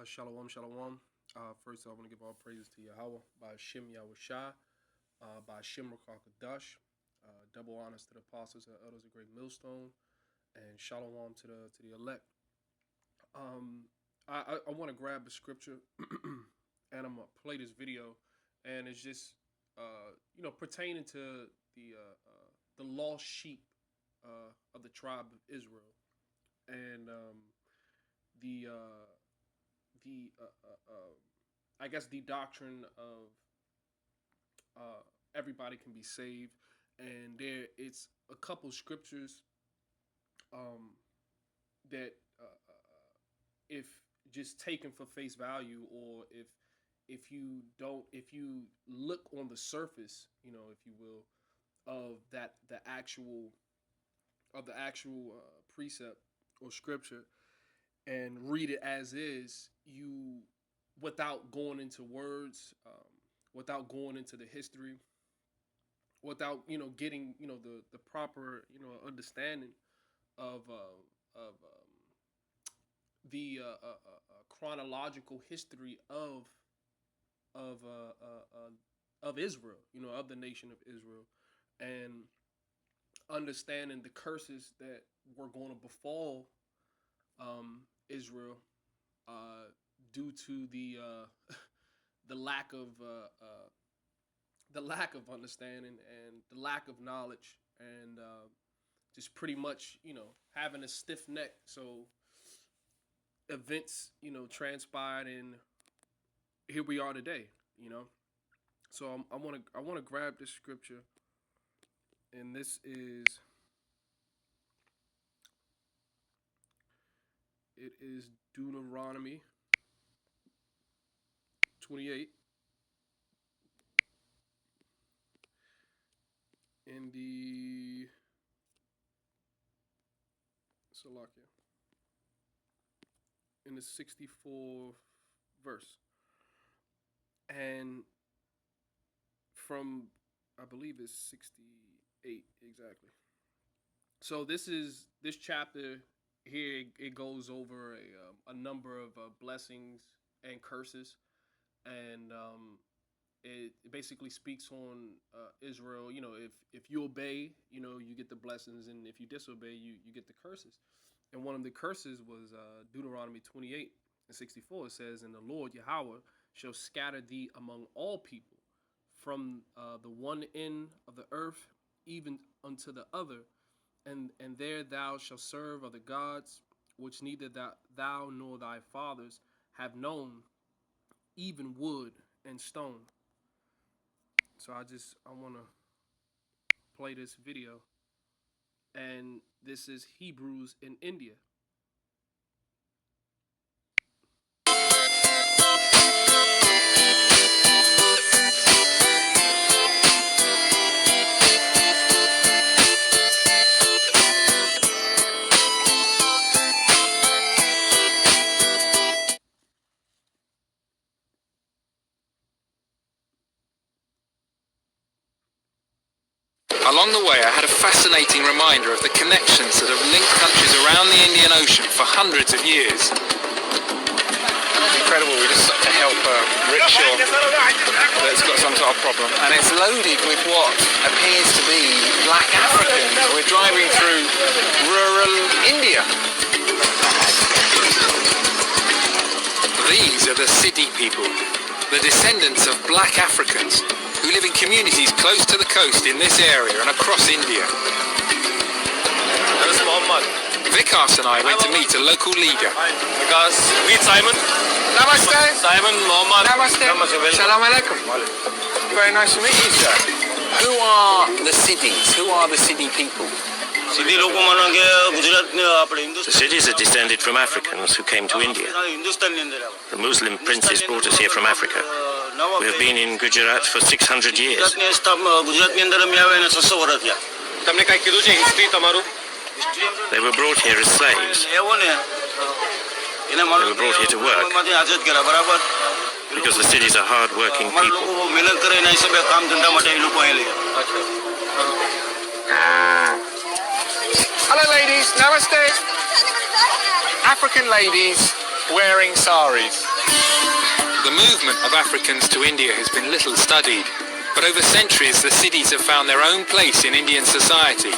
Shalom, shalom. First, I want to give all praises to Yahweh by Shem Yahushai, by Shem Rakakadash. Double honors to the apostles and elders of Great Millstone, and shalom to the elect. I want to grab a scripture, and I'm gonna play this video, and it's just pertaining to the lost sheep of the tribe of Israel, and I guess the doctrine of everybody can be saved, and it's a couple scriptures that if just taken for face value, or if you look on the surface, if you will, of the actual precept or scripture, and read it as is, you, without going into words, without going into the history, without getting the proper understanding of the chronological history of Israel, of the nation of Israel, and understanding the curses that were going to befall Israel due to the lack of understanding and the lack of knowledge, and just pretty much having a stiff neck. So events transpired, and here we are today. So I want to grab this scripture, and this is. It is Deuteronomy 28 in the Salakia, in the 64th verse, and from, I believe it's 68 exactly. So this chapter here, it goes over a number of blessings and curses, and it basically speaks on Israel. If you obey, you get the blessings, and if you disobey, you get the curses. And one of the curses was Deuteronomy 28 and 64. It says, "And the Lord Yahweh shall scatter thee among all people, from the one end of the earth even unto the other. And there thou shalt serve other gods, which neither thou nor thy fathers have known, even wood and stone." So I want to play this video, and this is Hebrews in India. Along the way, I had a fascinating reminder of the connections that have linked countries around the Indian Ocean for hundreds of years. It's incredible. We just stopped to help a rickshaw that's got some sort of problem, and it's loaded with what appears to be black Africans. We're driving through rural India. These are the Siddi people, the descendants of black Africans, who live in communities close to the coast in this area and across India. Vikas and I went to meet a local leader. Vikas, meet Simon. Namaste. Simon, Mohammed. Namaste. Salam alaikum. Very nice to meet you, sir. Who are the Siddis? Who are the Siddi people? The Siddis are descended from Africans who came to India. The Muslim princes brought us here from Africa. We have been in Gujarat for 600 years. They were brought here as slaves. They were brought here to work because the Siddis are hard-working people. Hello, ladies. Namaste. African ladies wearing saris. The movement of Africans to India has been little studied, but over centuries the cities have found their own place in Indian society.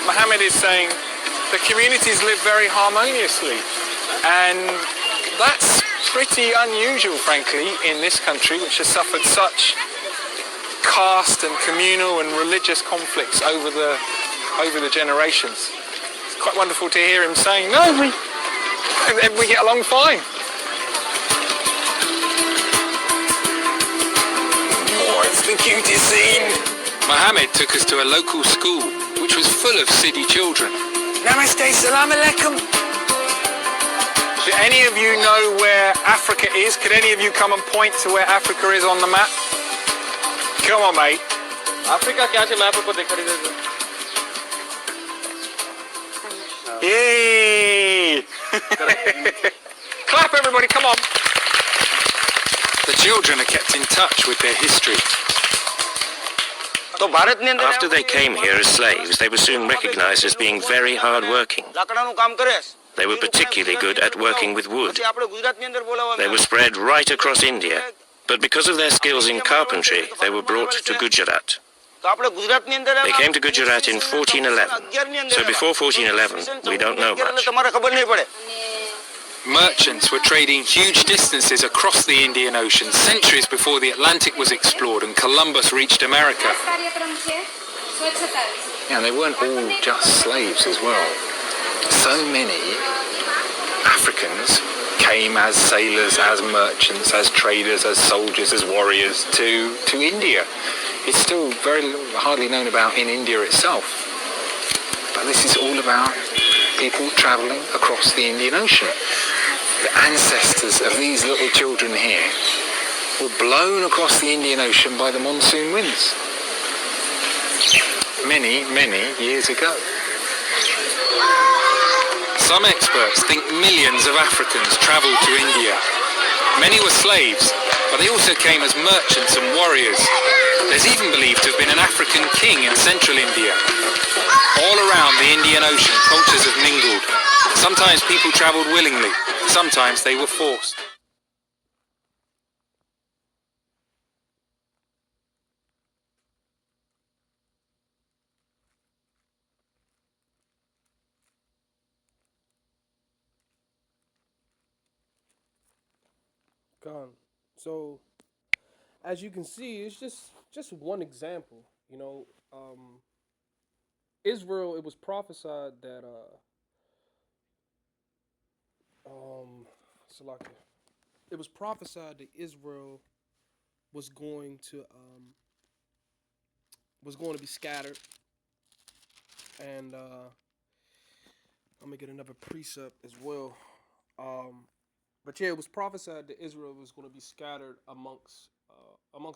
Mohammed is saying the communities live very harmoniously, and that's pretty unusual, frankly, in this country, which has suffered such caste and communal and religious conflicts over the generations. It's quite wonderful to hear him saying, no, we get along fine. Oh, it's the cutest scene. Mohammed took us to a local school, which was full of city children. Namaste, salam alaikum. Do any of you know where Africa is? Could any of you come and point to where Africa is on the map? Come on, mate. Africa क्या है map पर देखा नहीं Yay! Clap, everybody! Come on. The children are kept in touch with their history. After they came here as slaves, they were soon recognized as being very hard-working. They were particularly good at working with wood. They were spread right across India, but because of their skills in carpentry, they were brought to Gujarat. They came to Gujarat in 1411, so before 1411, we don't know much. Merchants were trading huge distances across the Indian Ocean centuries before the Atlantic was explored and Columbus reached America. Yeah, they weren't all just slaves as well. So many Africans came as sailors, as merchants, as traders, as soldiers, as warriors to India. It's still very hardly known about in India itself. But this is all about people travelling across the Indian Ocean. The ancestors of these little children here were blown across the Indian Ocean by the monsoon winds many, many years ago. Some experts think millions of Africans travelled to India. Many were slaves, but they also came as merchants and warriors. There's even believed to have been an African king in central India. All around the Indian Ocean, cultures have mingled. Sometimes people travelled willingly, sometimes they were forced. Gone. So, as you can see, it's just one example. You know, Israel. It was prophesied that Salakia. It was prophesied that Israel was going to be scattered, and I'm gonna get another precept as well. But yeah, it was prophesied that Israel was going to be scattered amongst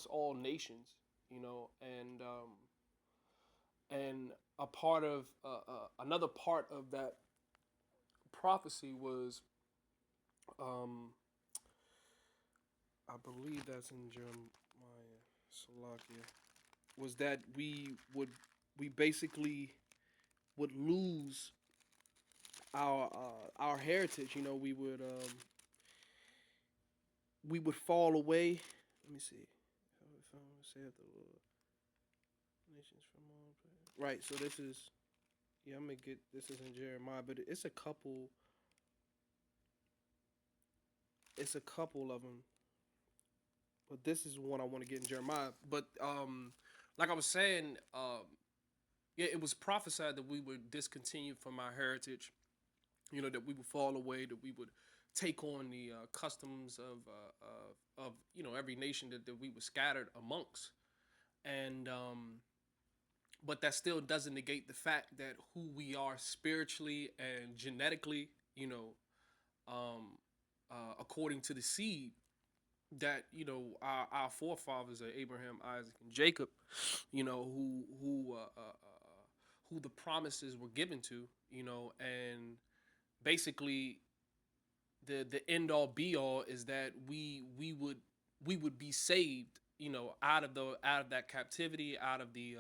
all nations, you know, and a part of another part of that prophecy was, I believe that's in Jeremiah, Salakia, was that we basically would lose our heritage. You know, we would fall away. Let me see. Right. So this is, yeah. I'm gonna get this is in Jeremiah, but it's a couple. It's a couple of them. But this is one I want to get in Jeremiah. But like I was saying, yeah, it was prophesied that we would discontinue from our heritage. You know, that we would fall away, that we would take on the customs of you know, every nation that we were scattered amongst, and but that still doesn't negate the fact that who we are spiritually and genetically, you know, according to the seed that, you know, our forefathers are Abraham, Isaac, and Jacob, you know, who the promises were given to, you know, and basically the end all be all is that we would be saved, you know, out of that captivity, out of the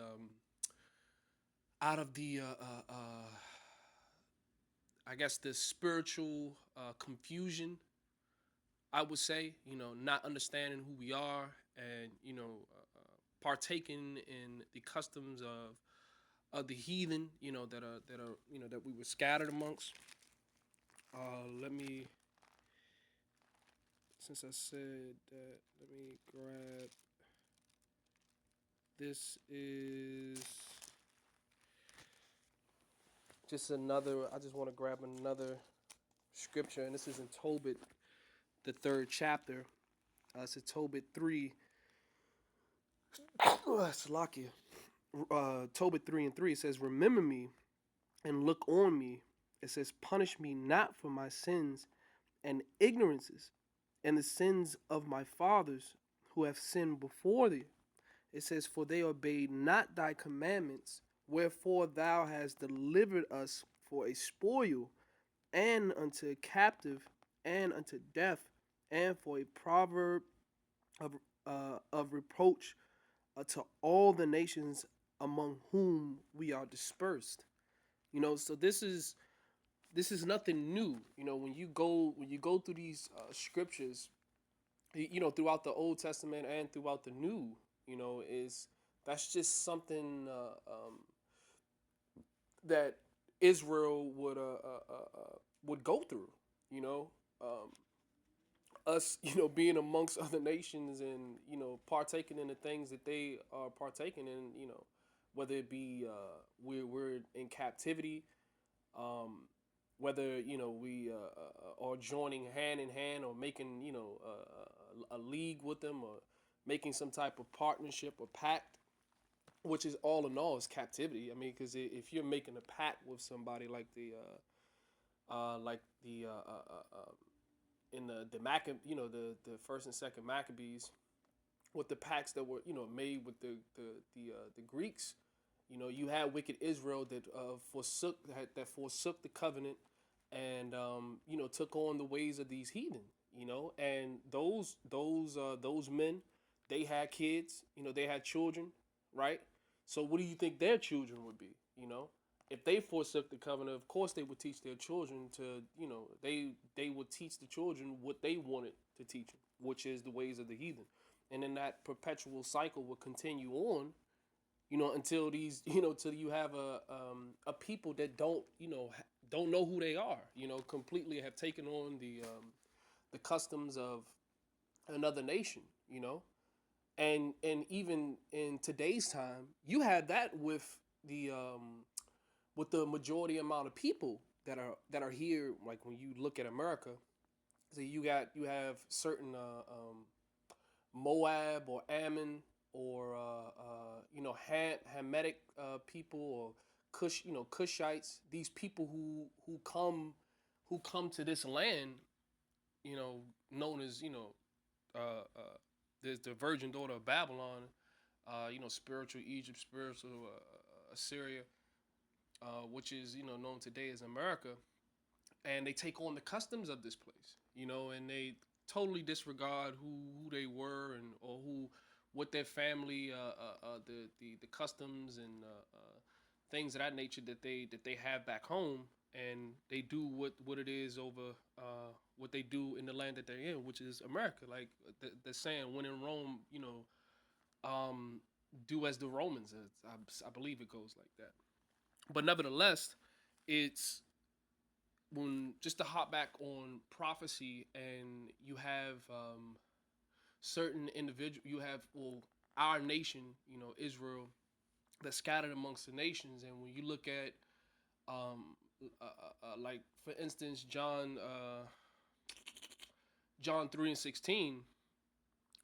I guess the spiritual confusion I would say, not understanding who we are, and partaking in the customs of the heathen, that we were scattered amongst. Let me, since I said that, let me grab. This is just another. I just want to grab another scripture, and this is in Tobit, the 3rd chapter. It's in Tobit 3. Salakia. Tobit 3:3. It says, "Remember me and look on me." It says, "Punish me not for my sins and ignorances and the sins of my fathers who have sinned before thee." It says, "For they obeyed not thy commandments, wherefore thou hast delivered us for a spoil, and unto a captive, and unto death, and for a proverb of reproach to all the nations among whom we are dispersed." So this is nothing new. When you go through these scriptures, throughout the Old Testament and throughout the New, is that's just something that Israel would go through. You know, us, being amongst other nations and partaking in the things that they are partaking in. Whether it be we're in captivity, whether we are joining hand in hand or making a league with them or making some type of partnership or pact, which is all in all is captivity. I mean, because if you're making a pact with somebody like the in the the first and second Maccabees, with the pacts that were made with the Greeks, you had wicked Israel that forsook the covenant and took on the ways of these heathen, and those men, they had kids, they had children, right? So what do you think their children would be? If they forsook the covenant, of course they would teach their children to, they would teach the children what they wanted to teach them, which is the ways of the heathen. And then that perpetual cycle will continue on, until these, till you have a people that don't know who they are, completely have taken on the customs of another nation, and even in today's time, you have that with the majority amount of people that are here. Like when you look at America, so you have certain Moab or Ammon or Hamitic people or Cushites. These people who come to this land, known as there's the virgin daughter of Babylon, spiritual Egypt, spiritual Assyria, which is known today as America, and they take on the customs of this place, and they totally disregard who they were and or what their family, the customs and things of that nature that they have back home, and they do what it is over what they do in the land that they're in, which is America. Like the saying, when in Rome, do as the Romans. I believe it goes like that. But nevertheless, it's when just to hop back on prophecy, and you have certain individual, you have our nation, Israel, that's scattered amongst the nations, and when you look at like for instance John 3:16,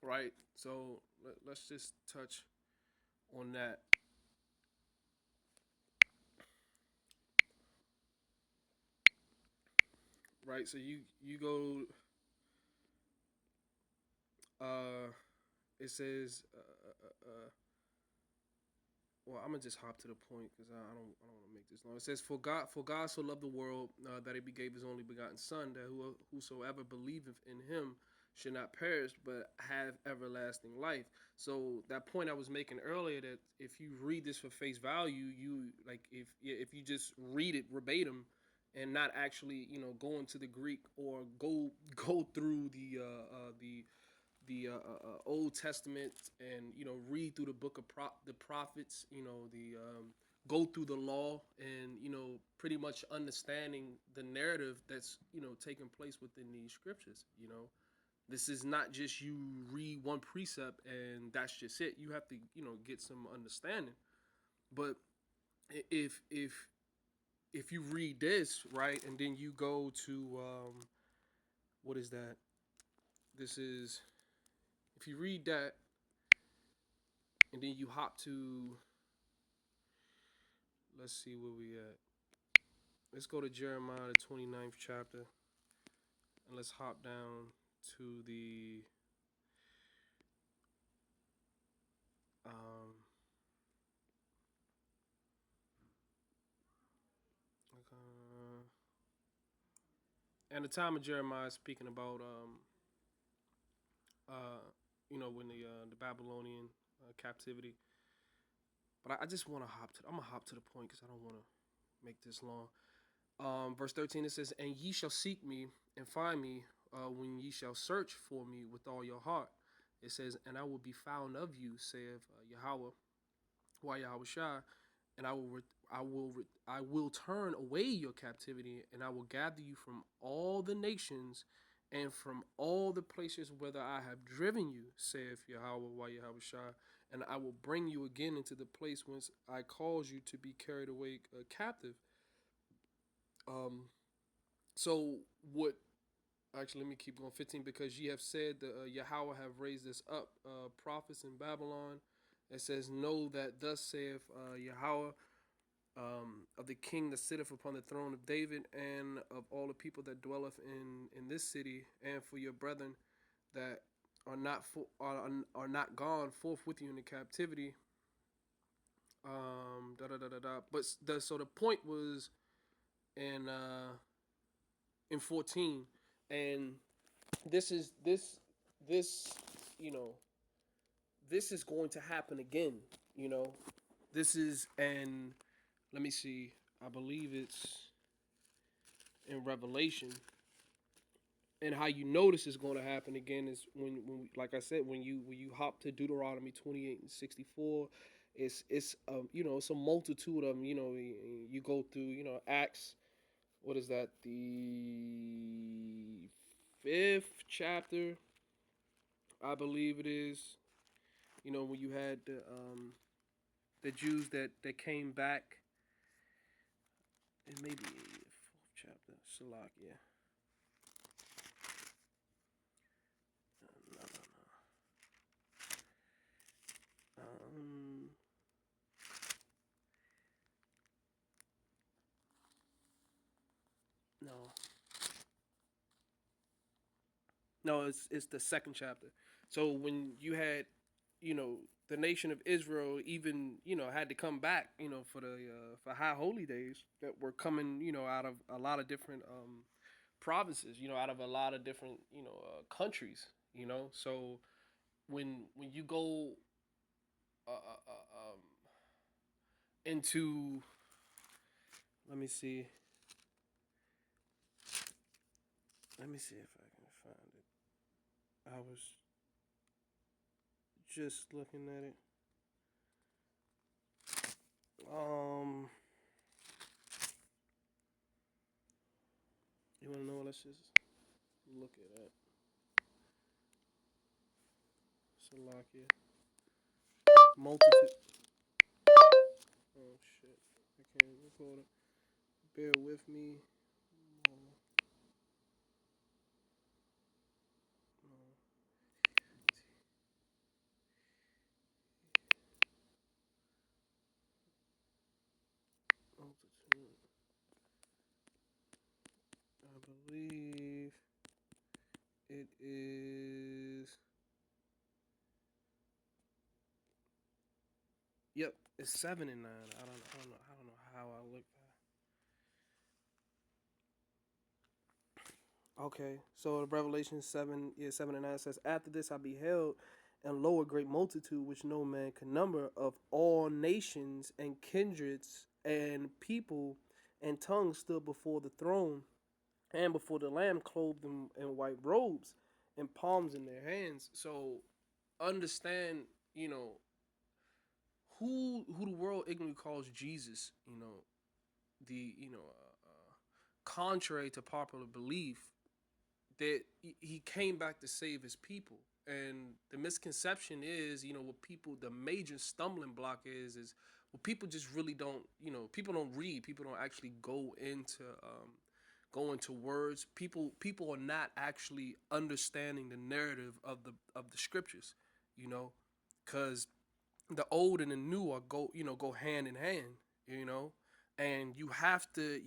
right? So let's just touch on that. Right, so you go. It says. Well, I'm gonna just hop to the point because I don't want to make this long. It says, For God so loved the world that He gave His only begotten Son, that whosoever believeth in Him should not perish but have everlasting life. So that point I was making earlier, that if you read this for face value, you like if you just read it verbatim, and not actually, go into the Greek or go through the Old Testament and read through the book of the prophets, the go through the law and pretty much understanding the narrative that's taking place within these scriptures. This is not just you read one precept and that's just it. You have to get some understanding. But if you read this right and then you go to what is that? This is if you read that and then you hop to, let's see where we at. Let's go to Jeremiah, the 29th chapter, and let's hop down to the um, and the time of Jeremiah is speaking about when the Babylonian captivity. But I just want to I'm gonna hop to the point because I don't want to make this long. Verse 13, it says, "And ye shall seek me and find me when ye shall search for me with all your heart." It says, "And I will be found of you, saith Yahweh, why Yahweh Shai, and I will turn away your captivity, and I will gather you from all the nations and from all the places whither I have driven you, saith Yahweh, why Yahweh Shai, and I will bring you again into the place whence I caused you to be carried away captive." So what? Actually, let me keep going. 15, because ye have said that Yahweh have raised us up prophets in Babylon. It says, "Know that thus saith Yahweh, of the king that sitteth upon the throne of David, and of all the people that dwelleth in this city, and for your brethren that are not gone forth with you into captivity." But so the point was in 14, and this is this you know this is going to happen again. This is, and let me see, I believe it's in Revelation. And how you know this is going to happen again is when like I said, when you hop to Deuteronomy 28 and 64, it's it's a multitude of them. You go through Acts, what is that, the 5th chapter, I believe it is. When you had the Jews that came back, and maybe 4th chapter, Salakia. No, no, it's the 2nd chapter. So when you had, the nation of Israel, even had to come back, for the for high holy days that were coming, out of a lot of different provinces, out of a lot of different countries, So when you go into, let me see if I can find it. I was just looking at it. You wanna know? Let's just look at that. Salakia. Multitude. Oh shit! I can't record it. Bear with me. Multitude. I believe it is. Yep, it's 7 and 9. I don't know how I looked at. Okay, so Revelation 7, 7 and 9 says, "After this I beheld, and lo, a great multitude which no man can number, of all nations and kindreds and people and tongues stood before the throne and before the Lamb, clothed in white robes and palms in their hands. So understand, who the world ignorantly calls Jesus. The contrary to popular belief, that he came back to save his people. And the misconception is, what people, the major stumbling block is well, people just really don't, people don't read, people don't actually go into words. People are not actually understanding the narrative of the scriptures, because the old and the new are go hand in hand, you know and you have to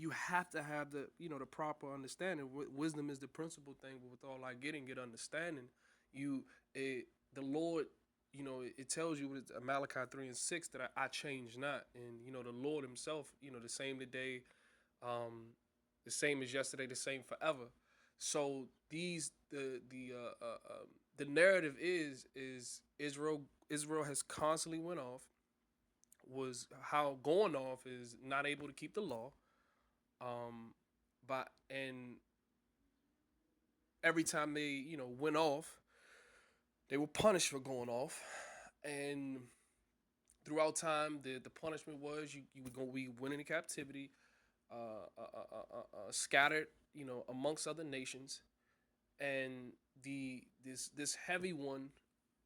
have the proper understanding. Wisdom is the principal thing, but with all I get understanding. you the Lord, it tells you with Malachi 3:6 that I change not. And the Lord himself, the same today, the same as yesterday, the same forever. So these the narrative is Israel has constantly went off, was how going off is not able to keep the law. But and every time they went off, they were punished for going off. And throughout time, the punishment was you were going to be went into captivity, scattered, amongst other nations. And this heavy one,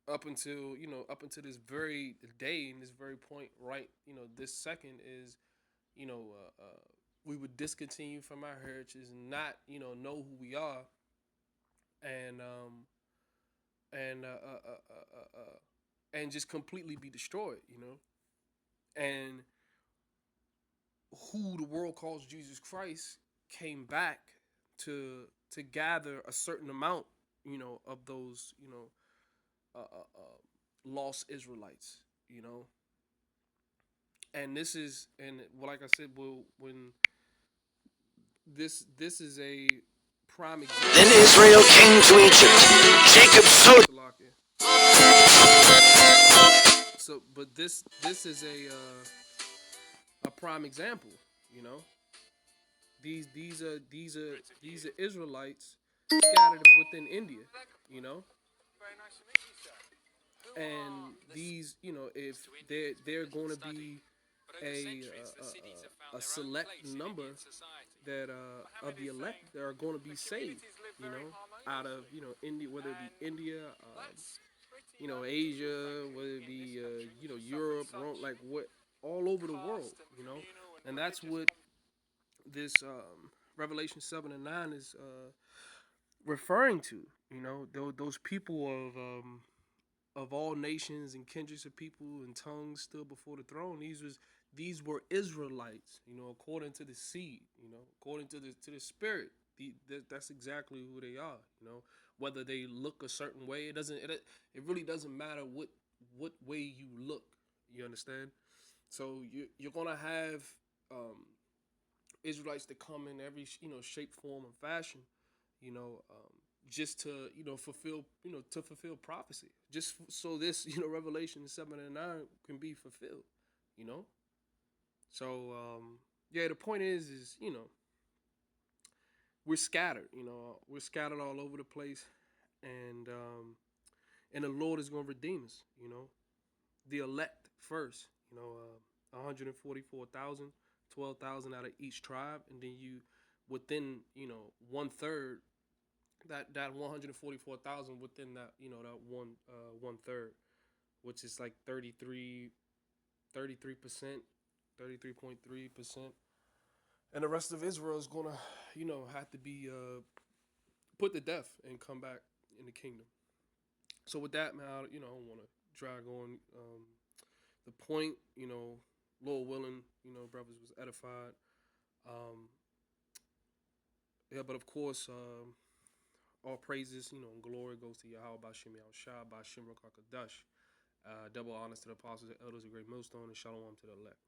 up until this very day and this very point, right, this second, is you know we would discontinue from our heritage and not know who we are. And um and uh, uh, uh, uh, uh, and just completely be destroyed. And who the world calls Jesus Christ came back to gather a certain amount, of those, lost Israelites. You know, and this is, and well, like I said, well, when this is a prime example. Then Israel came to Egypt. Jacob sowed. So, but this is a prime example. You know, these are Israelites scattered within India. You know, and these, if they're going to be a select number that of the elect that are going to be saved, out of India, whether it be India, Asia, whether it be Europe, Rome, like what, all over the world, and that's what this Revelation 7 and 9 is referring to. Those people of all nations and kindreds of people and tongues stood before the throne. These were Israelites, according to the seed, according to the spirit. That's exactly who they are. Whether they look a certain way, it really doesn't matter what way you look. You understand? So you're gonna have Israelites that come in every shape, form, and fashion. Just to fulfill prophecy, just so this Revelation 7 and 9 can be fulfilled. You know, so yeah, the point is we're scattered. We're scattered all over the place, and the Lord is going to redeem us. The elect first. 144,000, 12,000 out of each tribe, and then you within 1/3. That 144,000 within that that 1/3, which is like 33%, 33.3%. And the rest of Israel is gonna have to be put to death and come back in the kingdom. So with that, man, I don't want to drag on the point. Lord willing, brothers was edified. um yeah, but of course, all praises, and glory goes to Yahweh Bashem Yahushua, Bashem Rakakadash. Double honors to the apostles and elders of Great Millstone, and shalom to the elect.